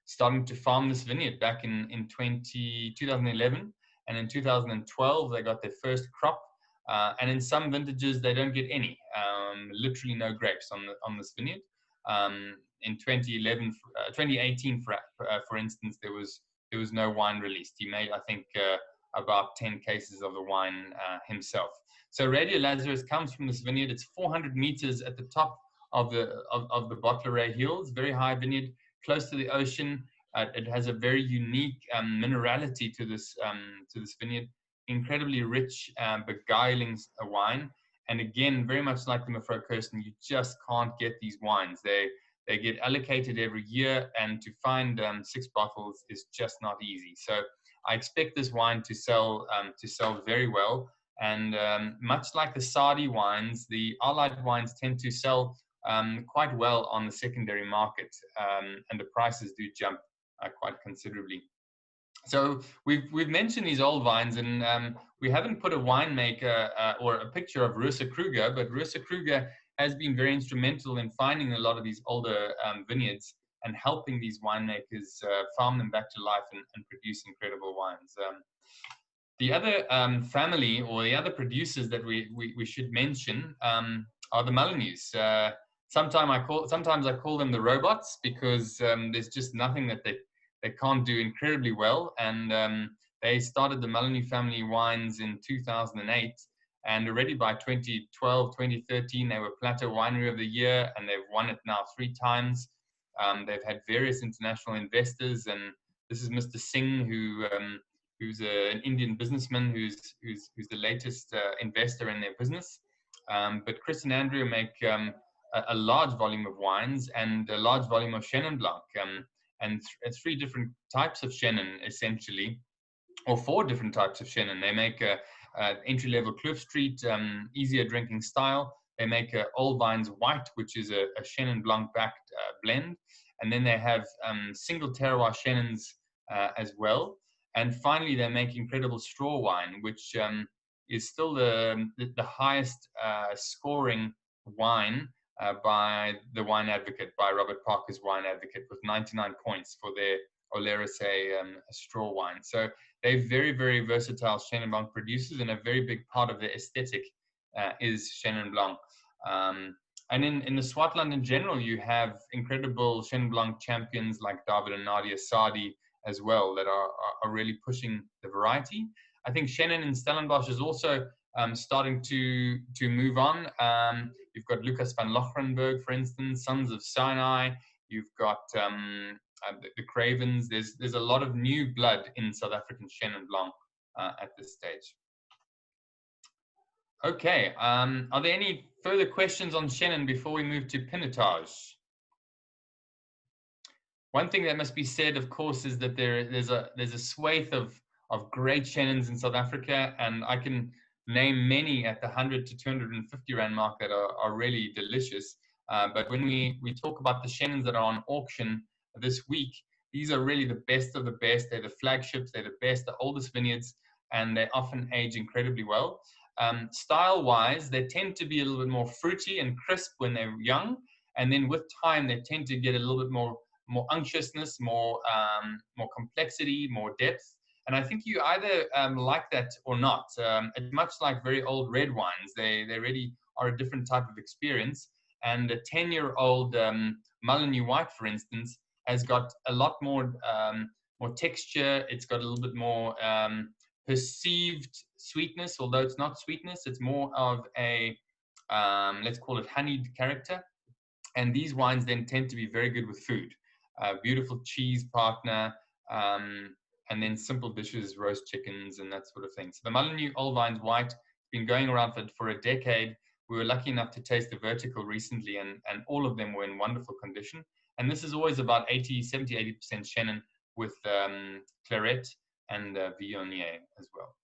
starting to farm this vineyard back in 2011, and in 2012 they got their first crop, and in some vintages they don't get any, literally no grapes on this vineyard. In 2018 for instance, there was no wine released. He made, I think, about 10 cases of the wine himself. So Radio Lazarus comes from this vineyard. It's 400 meters at the top of the Bottleray Hills, very high vineyard, close to the ocean. It has a very unique minerality to this vineyard, incredibly rich, beguiling wine. And again, very much like the Mifro Kirsten, you just can't get these wines. They get allocated every year, and to find 6 bottles is just not easy. So I expect this wine to sell very well. And much like the Sardi wines, the Arlite wines tend to sell quite well on the secondary market, and the prices do jump quite considerably. So we've mentioned these old vines, and we haven't put a winemaker or a picture of Rosa Kruger, but Rosa Kruger has been very instrumental in finding a lot of these older vineyards and helping these winemakers farm them back to life and produce incredible wines. The other family, or the other producers that we should mention, are the Molyneux. Sometimes I call them the robots, because there's just nothing that they can't do incredibly well. And they started the Molyneux family wines in 2008, and already by 2012, 2013, they were Plateau Winery of the Year, and they've won it now 3 times. They've had various international investors, and this is Mr. Singh, who's an Indian businessman who's the latest investor in their business. But Kristen and Andrew make a large volume of wines and a large volume of Chenin Blanc, and 3 different types of Chenin, essentially, or 4 different types of Chenin. They make a entry-level Cliff Street, easier drinking style. They make Old Vines White, which is a Chenin Blanc-backed blend. And then they have single terroir Chenins as well. And finally, they make incredible straw wine, which is still the highest scoring wine by the Wine Advocate, by Robert Parker's Wine Advocate, with 99 points for their Olerise straw wine. So they're very, very versatile Chenin Blanc producers, and a very big part of their aesthetic is Chenin Blanc. And in the Swartland in general, you have incredible Chenin Blanc champions like David and Nadia Sardi as well, that are really pushing the variety. I think Chenin in Stellenbosch is also starting to move on. You've got Lucas van Lochrenberg, for instance, Sons of Sinai. You've got the Cravens. There's a lot of new blood in South African Chenin Blanc at this stage. Okay, are there any further questions on Chenin before we move to Pinotage? One thing that must be said, of course, is that there's a swathe of great Chenins in South Africa, and I can name many at the 100 to 250 Rand mark that are really delicious. But when we talk about the Chenins that are on auction this week, these are really the best of the best. They're the flagships, they're the best, the oldest vineyards, and they often age incredibly well. Style-wise, they tend to be a little bit more fruity and crisp when they're young, and then with time, they tend to get a little bit more unctuousness, more complexity, more depth. And I think you either like that or not. It's much like very old red wines. They really are a different type of experience. And a 10-year-old Molyneux White, for instance, has got a lot more texture. It's got a little bit more perceived sweetness, although it's not sweetness. It's more of a, let's call it honeyed character. And these wines then tend to be very good with food. Beautiful cheese partner, and then simple dishes, roast chickens, and that sort of thing. So the Molyneux Old Vines White has been going around for a decade. We were lucky enough to taste the vertical recently, and all of them were in wonderful condition. And this is always about 70-80% Chenin with Claret and Viognier as well.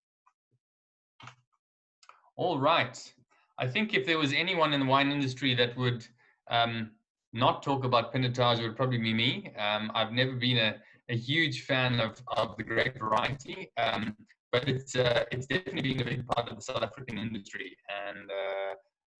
All right. I think if there was anyone in the wine industry that would not talk about Pinotage, it would probably be me. I've never been a huge fan of the grape variety, but it's definitely been a big part of the South African industry, and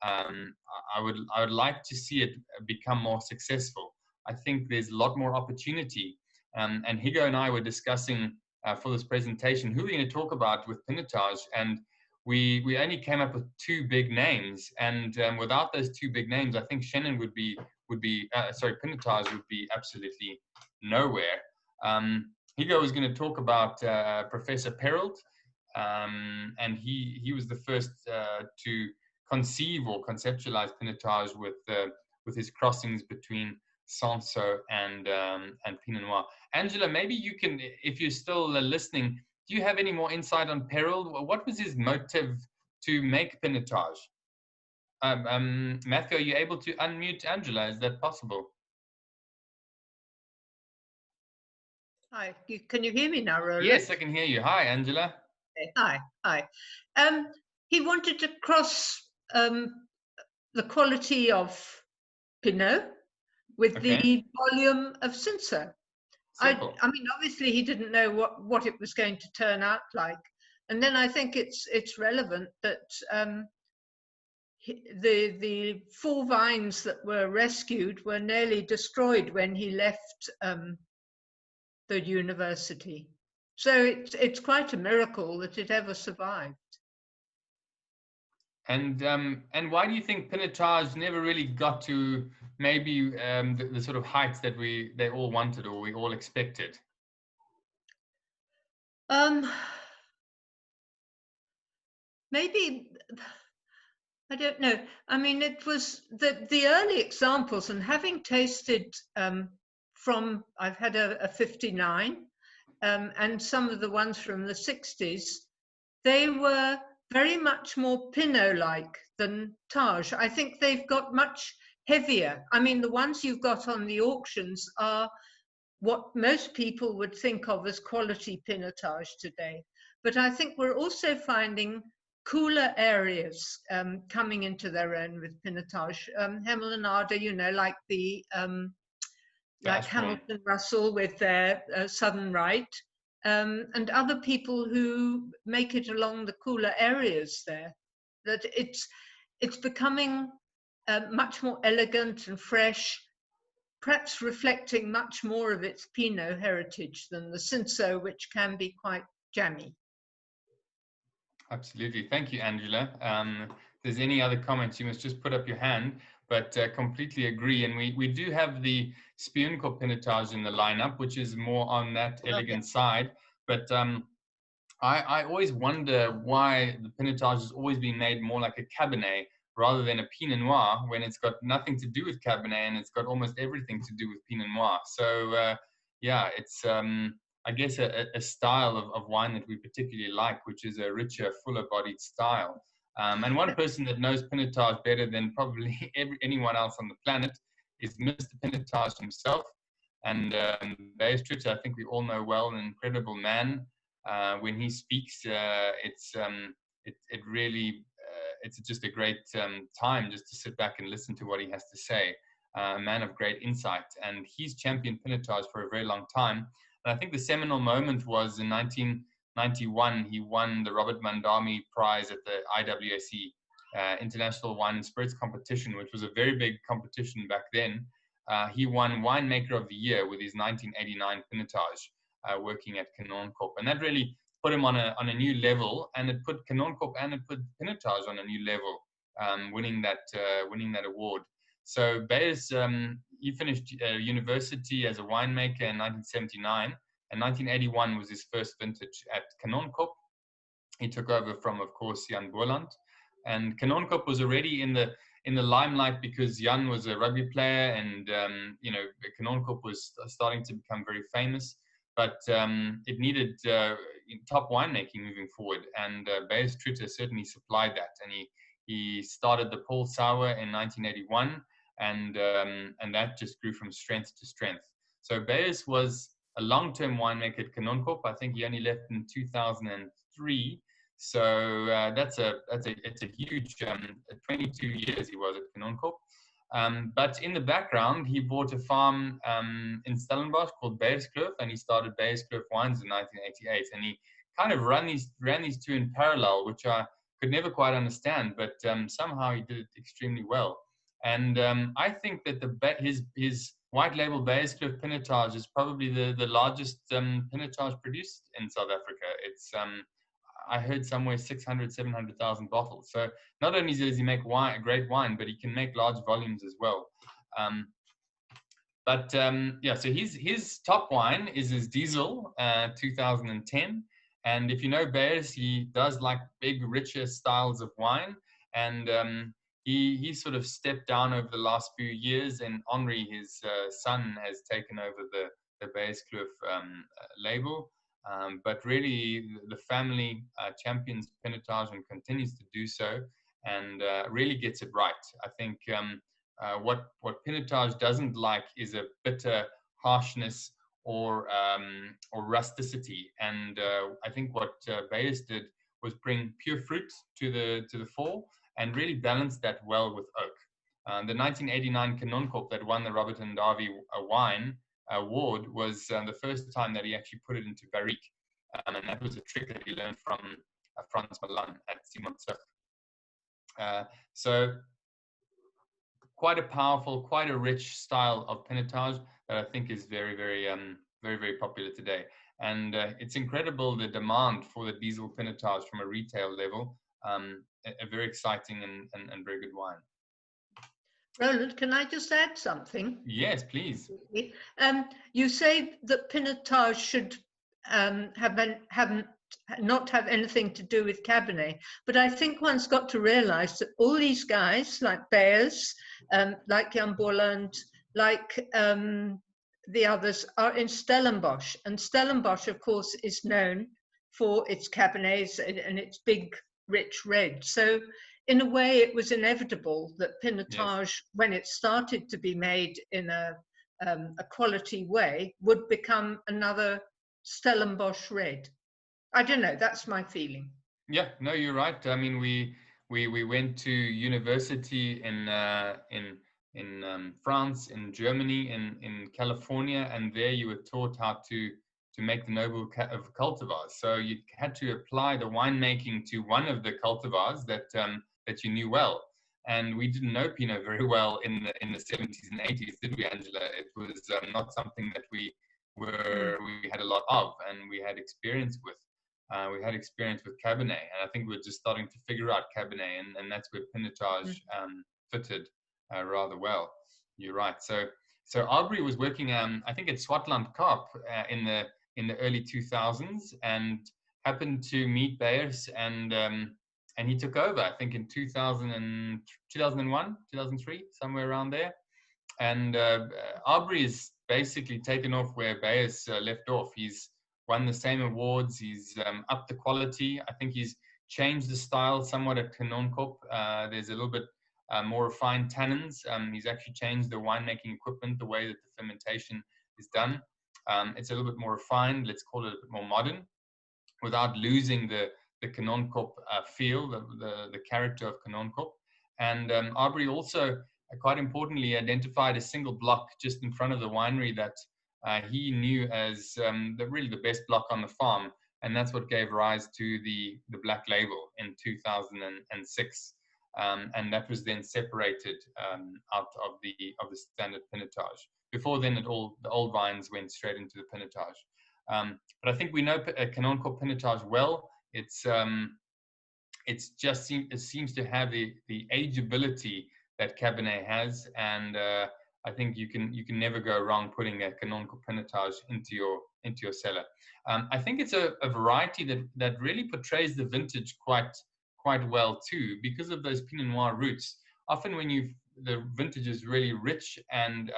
I would like to see it become more successful. I think there's a lot more opportunity, and Higgo and I were discussing for this presentation who we're going to talk about with Pinotage, and we only came up with 2 big names, and without those 2 big names, I think Chenin Pinotage would be absolutely nowhere. Higgo was going to talk about Professor Perrault, and he was the first to conceive or conceptualize Pinotage with his crossings between Sanso and Pinot Noir. Angela, maybe you can, if you're still listening, do you have any more insight on Perrault? What was his motive to make Pinotage? Matthew, are you able to unmute Angela? Is that possible? Hi, can you hear me now, Roland? Yes, I can hear you. Hi, Angela. Okay, hi. He wanted to cross the quality of Pinot with the volume of Cinsault. Simple. I mean, obviously he didn't know what it was going to turn out like. And then I think it's relevant that the 4 vines that were rescued were nearly destroyed when he left the university. So it's quite a miracle that it ever survived. And why do you think Pinotage never really got to maybe the sort of heights that they all wanted or we all expected? Maybe, I don't know. I mean, it was the early examples, and having tasted from, I've had a 59 and some of the ones from the 60s, they were very much more Pinot-like than Tage. I think they've got much heavier. I mean, the ones you've got on the auctions are what most people would think of as quality Pinotage today. But I think we're also finding cooler areas coming into their own with Pinotage. Hemel and Ardor, you know, like the like Hamilton Russell with their Southern Rite, and other people who make it along the cooler areas there. That it's becoming much more elegant and fresh, perhaps reflecting much more of its Pinot heritage than the Cinsault, which can be quite jammy. Absolutely. Thank you, Angela. If there's any other comments, you must just put up your hand, but completely agree. And we do have the Spionkop Pinotage in the lineup, which is more on that elegant side. But I always wonder why the Pinotage has always been made more like a Cabernet rather than a Pinot Noir, when it's got nothing to do with Cabernet and it's got almost everything to do with Pinot Noir. So yeah, it's I guess a style of wine that we particularly like, which is a richer, fuller-bodied style. And one person that knows Pinotage better than probably anyone else on the planet is Mr. Pinotage himself. And Beyers Tritter, I think we all know well, an incredible man. When he speaks, it really it's just a great time just to sit back and listen to what he has to say. A man of great insight, and he's championed Pinotage for a very long time. And I think the seminal moment was in 1991. He won the Robert Mandami Prize at the IWSC International Wine and Spirits Competition, which was a very big competition back then. He won Winemaker of the Year with his 1989 Pinotage, working at Kanonkop, and that really put him on a new level, and it put Kanonkop and it put Pinotage on a new level, winning that award. So Beyers, he finished university as a winemaker in 1979, and 1981 was his first vintage at Kanonkop. He took over from, of course, Jan Boland, and Kanonkop was already in the limelight because Jan was a rugby player, and you know, Kanonkop was starting to become very famous. But it needed top winemaking moving forward, and Beyers Tritter certainly supplied that. And he started the Paul Sauer in 1981, and that just grew from strength to strength. So Beyers was a long-term winemaker at Kanonkop. I think he only left in 2003. So it's a huge 22 years he was at Kanonkop. But in the background, he bought a farm in Stellenbosch called Beyerskloof, and he started Beyerskloof Wines in 1988. And he kind of ran these two in parallel, which I could never quite understand, but somehow he did it extremely well. And I think that his white label Beyerskloof Pinotage is probably the largest Pinotage produced in South Africa. It's I heard somewhere 600, 700,000 bottles. So not only does he make great wine, but he can make large volumes as well. Yeah, so his top wine is his Diesel 2010. And if you know Beyers, he does like big, richer styles of wine. And he sort of stepped down over the last few years, and Henri, his son, has taken over the Beyerskloof label. But really, the family champions Pinotage and continues to do so, and really gets it right. I think what Pinotage doesn't like is a bitter harshness or rusticity. And I think what Beyers did was bring pure fruit to the fore and really balance that well with oak. The 1989 Kanonkop that won the Robert and Davy wine award was the first time that he actually put it into barrique, and that was a trick that he learned from Frans Milan at Simon Sif. So quite a powerful, quite a rich style of pinotage that I think is very, very popular today. And it's incredible the demand for the diesel pinotage from a retail level. A very exciting and very good wine. Roland, can I just add something? Yes, please. You say that pinotage should not have anything to do with Cabernet, but I think one's got to realize that all these guys, like Beyers, like Jan Borland, like the others, are in Stellenbosch. And Stellenbosch, of course, is known for its Cabernets and its big, rich red. So in a way, it was inevitable that pinotage, yes, when it started to be made in a quality way, would become another Stellenbosch red. I don't know. That's my feeling. Yeah, no, you're right. I mean, we went to university in France, in Germany, in California, and there you were taught how to make the noble cultivars. So you had to apply the winemaking to one of the cultivars that you knew well. And we didn't know Pinot very well in the 70s and 80s, did we, Angela? It was not something that we had a lot of, and we had experience with. We had experience with Cabernet, and I think we're just starting to figure out Cabernet, and that's where pinotage fitted rather well. You're right. So Aubrey was working, I think, at Swartland Kaap in the early 2000s, and happened to meet Beyers, and he took over, I think, in 2001, 2003, somewhere around there. And Aubrey has basically taken off where Beyers left off. He's won the same awards. He's upped the quality. I think he's changed the style somewhat at Kanonkop. There's a little bit more refined tannins. He's actually changed the winemaking equipment, the way that the fermentation is done. It's a little bit more refined. Let's call it a bit more modern, without losing the Kanonkop feel, the character of Kanonkop. And Aubrey also, quite importantly, identified a single block just in front of the winery that he knew as really the best block on the farm, and that's what gave rise to the Black Label in 2006, and that was then separated out of the standard pinotage. Before then, the old vines went straight into the pinotage. But I think we know Kanonkop pinotage well. It seems to have the ageability that Cabernet has, and I think you can never go wrong putting a Kanonkop pinotage into your cellar. I think it's a variety that really portrays the vintage quite well too, because of those Pinot Noir roots. Often when the vintage is really rich and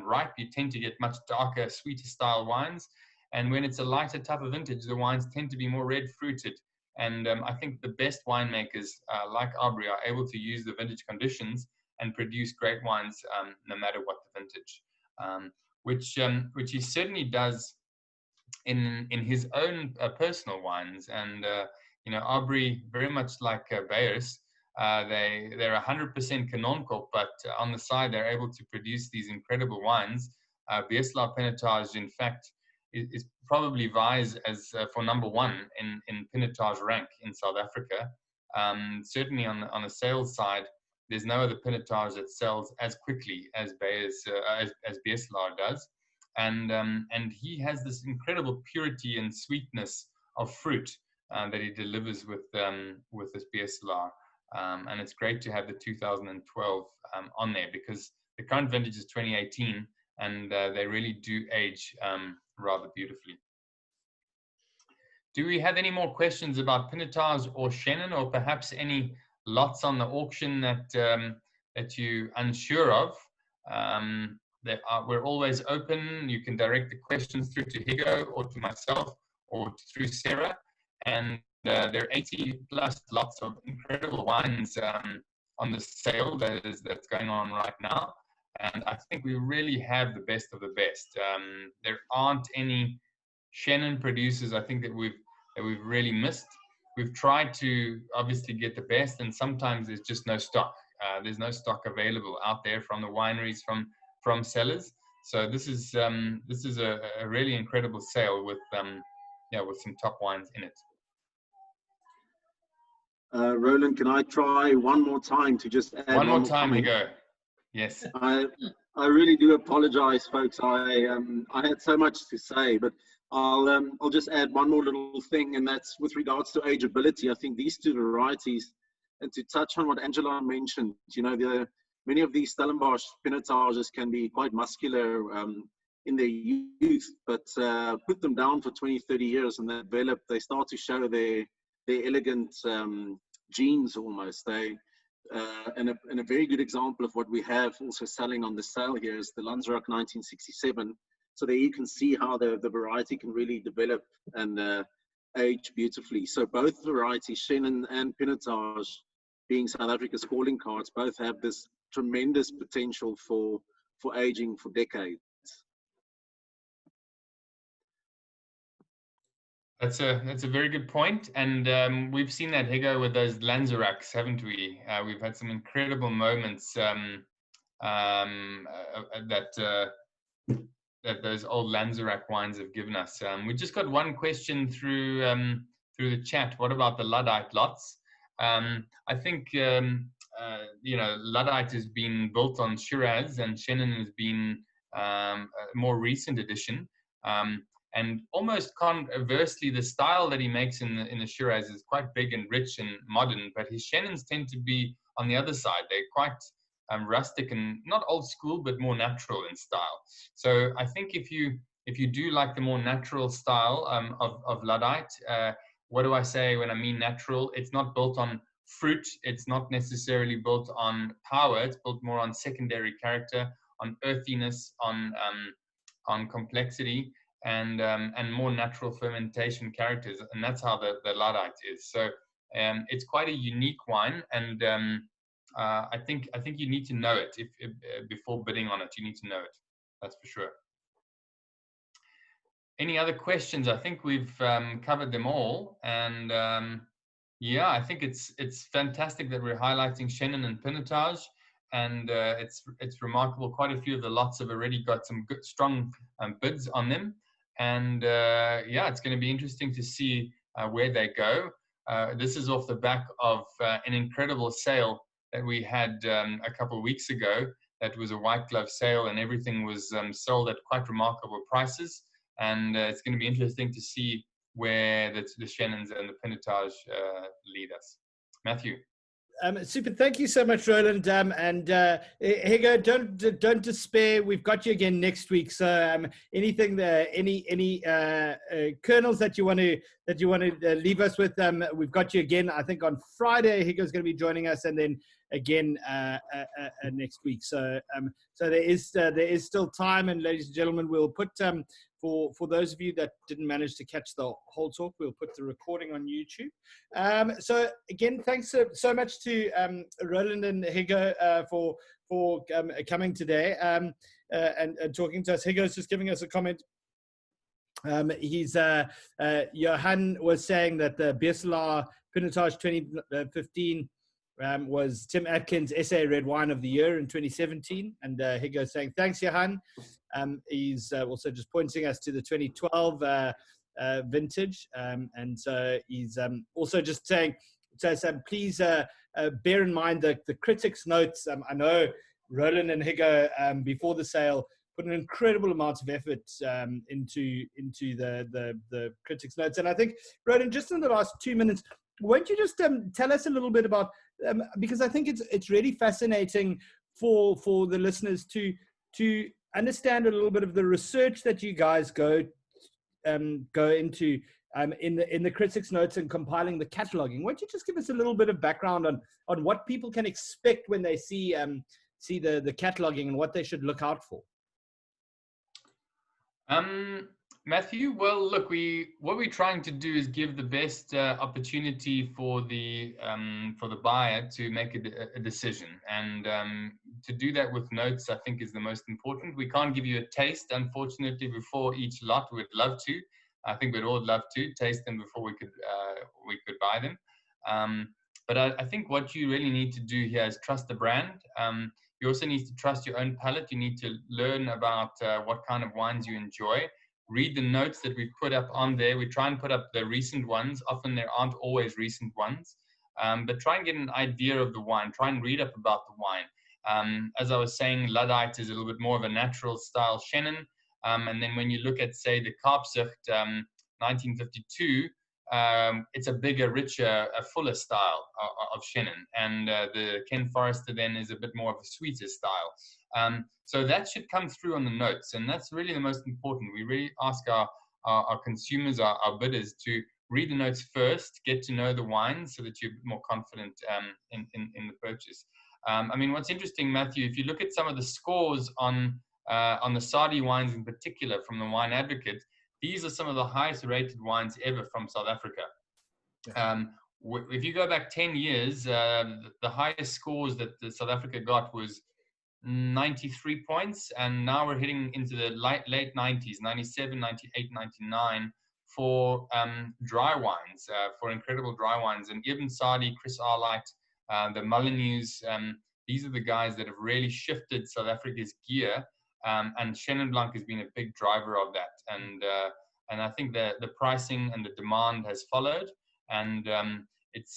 ripe, you tend to get much darker, sweeter style wines. And when it's a lighter type of vintage, the wines tend to be more red fruited. And I think the best winemakers like Aubrey are able to use the vintage conditions and produce great wines no matter what the vintage, which he certainly does in his own personal wines. And Aubrey, very much like Beyers, they're 100% Kanonkop, but on the side they're able to produce these incredible wines. Beerslaar pinotage, in fact, is probably vies as for number one in pinotage rank in South Africa. Certainly on the sales side, there's no other pinotage that sells as quickly as Beyers, as Beerslaar does, and he has this incredible purity and sweetness of fruit that he delivers with this Beerslaar, and it's great to have the 2012 on there, because the current vintage is 2018, and they really do age rather beautifully. Do we have any more questions about pinotage or Chenin, or perhaps any lots on the auction that you're unsure of? We're always open. You can direct the questions through to Higgo or to myself or through Sarah. And there are 80 plus lots of incredible wines on the sale that's going on right now. And I think we really have the best of the best. There aren't any Chenin producers, I think, that we've really missed. We've tried to obviously get the best, and sometimes there's just no stock. There's no stock available out there from the wineries, from sellers. So this is a really incredible sale with with some top wines in it. Roland, can I try one more time to just add one more time, comment? Higgo. Yes. I really do apologize, folks. I had so much to say, but I'll just add one more little thing, and that's with regards to ageability. I think these two varieties, and to touch on what Angela mentioned, many of these Stellenbosch pinotages can be quite muscular in their youth, but put them down for 20, 30 years and they start to show their elegant genes almost. And a very good example of what we have also selling on the sale here is the Lanzarock 1967. So there you can see how the variety can really develop and age beautifully. So both varieties, Chenin and Pinotage, being South Africa's calling cards, both have this tremendous potential for aging for decades. That's a very good point, and we've seen that, Higgo, with those Lanzarocks, haven't we? We've had some incredible moments that those old Lanzarock wines have given us. We just got one question through the chat. What about the Luddite lots? I think Luddite has been built on Shiraz, and Chenin has been a more recent addition. And almost conversely, the style that he makes in the Shiraz is quite big and rich and modern, but his Chenins tend to be on the other side. They're quite rustic and not old school, but more natural in style. So I think if you do like the more natural style of Luddite, what do I say when I mean natural? It's not built on fruit. It's not necessarily built on power. It's built more on secondary character, on earthiness, on complexity, and more natural fermentation characters, and that's how the Luddite is. So it's quite a unique wine, and I think you need to know it before bidding on it. You need to know it, that's for sure. Any other questions? I think we've covered them all, and yeah, I think it's fantastic that we're highlighting Chenin and Pinotage. And it's remarkable. Quite a few of the lots have already got some good, strong bids on them. And yeah, it's going to be interesting to see where they go. This is off the back of an incredible sale that we had a couple of weeks ago. That was a white glove sale, and everything was sold at quite remarkable prices. And it's going to be interesting to see where the Chenins and the Pinotage lead us. Matthew. Super. Thank you so much, Roland. And Higgo, don't despair. We've got you again next week. So anything there, any kernels that you want to leave us with, we've got you again. I think on Friday, Higgo's going to be joining us, and then again next week. So so there is still time. And ladies and gentlemen, we'll put for those of you that didn't manage to catch the whole talk, we'll put the recording on YouTube. So again, thanks so much to Roland and Higgo for coming today and talking to us. Higgo's just giving us a comment. Johan was saying that the Beerslaar Pinotage 2015 was Tim Atkins' SA Red Wine of the Year in 2017. And Higgo saying, thanks, Johan. He's also just pointing us to the 2012 vintage. And so he's also just saying, please bear in mind the critics' notes. I know Roland and Higgo, before the sale, put an incredible amount of effort into the critics' notes. And I think, Roland, just in the last 2 minutes, won't you just tell us a little bit about, because I think it's really fascinating for the listeners to understand a little bit of the research that you guys go into in the critics' notes and compiling the cataloging. Won't you just give us a little bit of background on what people can expect when they see the cataloging and what they should look out for? Matthew, well, look, what we're trying to do is give the best opportunity for the buyer to make a decision, and to do that with notes, I think, is the most important. We can't give you a taste, unfortunately, before each lot. We'd love to. I think we'd all love to taste them before we could buy them. But I think what you really need to do here is trust the brand. You also need to trust your own palate. You need to learn about what kind of wines you enjoy. Read the notes that we put up on there. We try and put up the recent ones. Often there aren't always recent ones. But try and get an idea of the wine. Try and read up about the wine. As I was saying, Luddite is a little bit more of a natural style Chenin. And then when you look at, say, the Kaapzicht 1952, it's a bigger, richer, a fuller style of Chenin. And the Ken Forrester then is a bit more of a sweeter style. So that should come through on the notes. And that's really the most important. We really ask our consumers, our bidders, to read the notes first, get to know the wine so that you're more confident in the purchase. I mean, what's interesting, Matthew, if you look at some of the scores on the Sardi wines in particular from the Wine Advocate, these are some of the highest rated wines ever from South Africa. If you go back 10 years, the highest scores that South Africa got was 93 points, and now we're hitting into the late 90s, 97, 98, 99 for dry wines, for incredible dry wines. And even Sardi, Chris Arlite, the Molyneux, these are the guys that have really shifted South Africa's gear. And Chenin Blanc has been a big driver of that. And I think the pricing and the demand has followed. And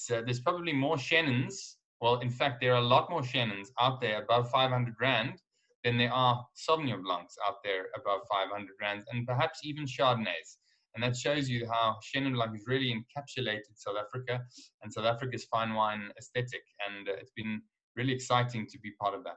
there's probably more Chenins. Well, in fact, there are a lot more Chenins out there above 500 Rand than there are Sauvignon Blancs out there above 500 Rand, and perhaps even Chardonnays. And that shows you how Chenin Blanc has really encapsulated South Africa and South Africa's fine wine aesthetic. And it's been really exciting to be part of that.